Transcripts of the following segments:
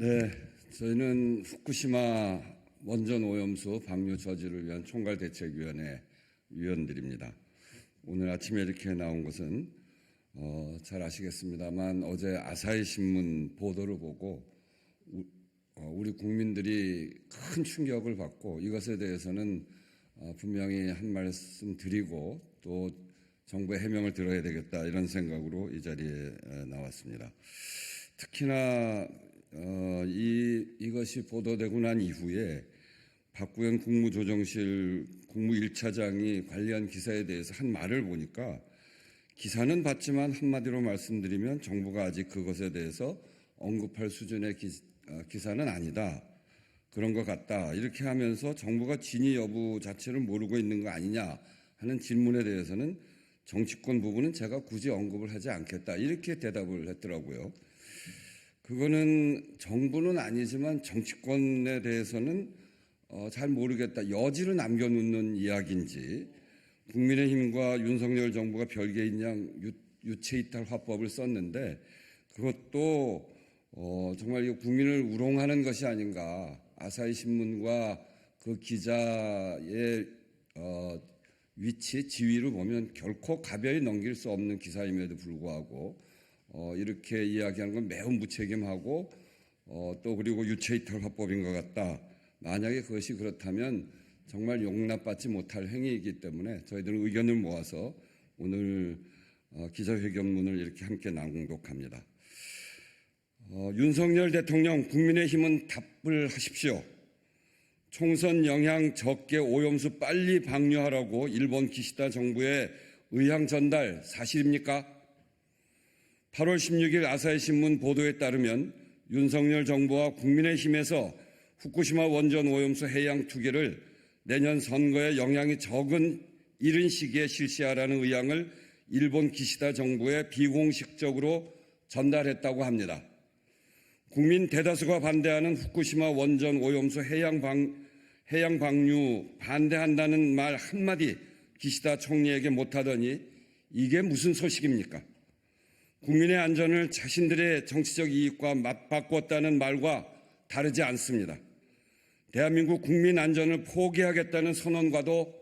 네, 저희는 후쿠시마 원전 오염수 방류 저지를 위한 총괄대책위원회 위원들입니다. 오늘 아침에 이렇게 나온 것은 잘 아시겠습니다만 어제 아사히 신문 보도를 보고 우리 국민들이 큰 충격을 받고 이것에 대해서는 분명히 한 말씀 드리고 또 정부의 해명을 들어야 되겠다 이런 생각으로 이 자리에 나왔습니다. 특히나 이것이 보도되고 난 이후에 박구현 국무조정실 국무 1차장이 관련 기사에 대해서 한 말을 보니까 기사는 봤지만 한마디로 말씀드리면 정부가 아직 그것에 대해서 언급할 수준의 기사는 아니다. 그런 것 같다. 이렇게 하면서 정부가 진위 여부 자체를 모르고 있는 거 아니냐 하는 질문에 대해서는 정치권 부분은 제가 굳이 언급을 하지 않겠다. 이렇게 대답을 했더라고요. 그거는 정부는 아니지만 정치권에 대해서는 잘 모르겠다. 여지를 남겨놓는 이야기인지 국민의힘과 윤석열 정부가 별개인 양 유체이탈 화법을 썼는데 그것도 정말 이거 국민을 우롱하는 것이 아닌가. 아사히 신문과 그 기자의 위치, 지위를 보면 결코 가벼이 넘길 수 없는 기사임에도 불구하고 이렇게 이야기하는 건 매우 무책임하고 또 그리고 유체이탈 화법인 것 같다. 만약에 그것이 그렇다면 정말 용납받지 못할 행위이기 때문에 저희들은 의견을 모아서 오늘 기자회견문을 이렇게 함께 낭독합니다. 윤석열 대통령, 국민의힘은 답을 하십시오. 총선 영향 적게 오염수 빨리 방류하라고 일본 기시다 정부의 의향 전달 사실입니까? 8월 16일 아사히 신문 보도에 따르면 윤석열 정부와 국민의힘에서 후쿠시마 원전 오염수 해양 투기를 내년 선거에 영향이 적은 이른 시기에 실시하라는 의향을 일본 기시다 정부에 비공식적으로 전달했다고 합니다. 국민 대다수가 반대하는 후쿠시마 원전 오염수 해양 방류 반대한다는 말 한마디 기시다 총리에게 못하더니 이게 무슨 소식입니까? 국민의 안전을 자신들의 정치적 이익과 맞바꿨다는 말과 다르지 않습니다. 대한민국 국민 안전을 포기하겠다는 선언과도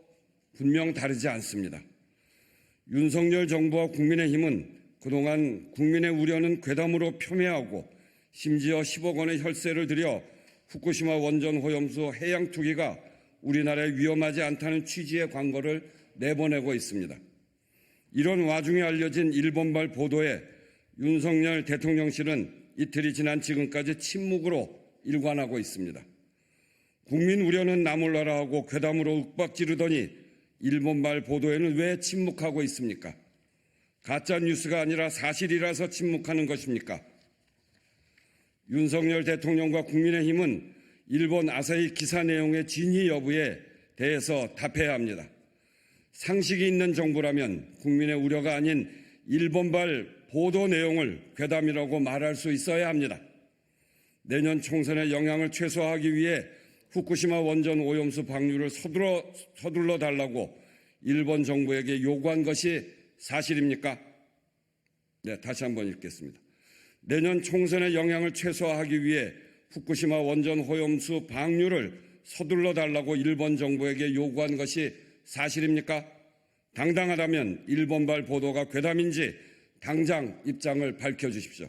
분명 다르지 않습니다. 윤석열 정부와 국민의힘은 그동안 국민의 우려는 괴담으로 폄훼하고 심지어 10억 원의 혈세를 들여 후쿠시마 원전 오염수 해양 투기가 우리나라에 위험하지 않다는 취지의 광고를 내보내고 있습니다. 이런 와중에 알려진 일본발 보도에 윤석열 대통령실은 이틀이 지난 지금까지 침묵으로 일관하고 있습니다. 국민 우려는 나몰라라 하고 괴담으로 윽박지르더니 일본발 보도에는 왜 침묵하고 있습니까? 가짜 뉴스가 아니라 사실이라서 침묵하는 것입니까? 윤석열 대통령과 국민의힘은 일본 아사히 기사 내용의 진위 여부에 대해서 답해야 합니다. 상식이 있는 정부라면 국민의 우려가 아닌 일본발 보도 내용을 괴담이라고 말할 수 있어야 합니다. 내년 총선의 영향을 최소화하기 위해 후쿠시마 원전 오염수 방류를 서둘러 달라고 일본 정부에게 요구한 것이 사실입니까? 네, 다시 한번 읽겠습니다. 내년 총선의 영향을 최소화하기 위해 후쿠시마 원전 오염수 방류를 서둘러 달라고 일본 정부에게 요구한 것이 사실입니까? 당당하다면 일본발 보도가 괴담인지 당장 입장을 밝혀주십시오.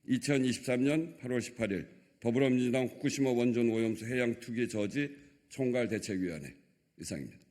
2023년 8월 18일 더불어민주당 후쿠시마 원전 오염수 해양 투기 저지 총괄대책위원회 이상입니다.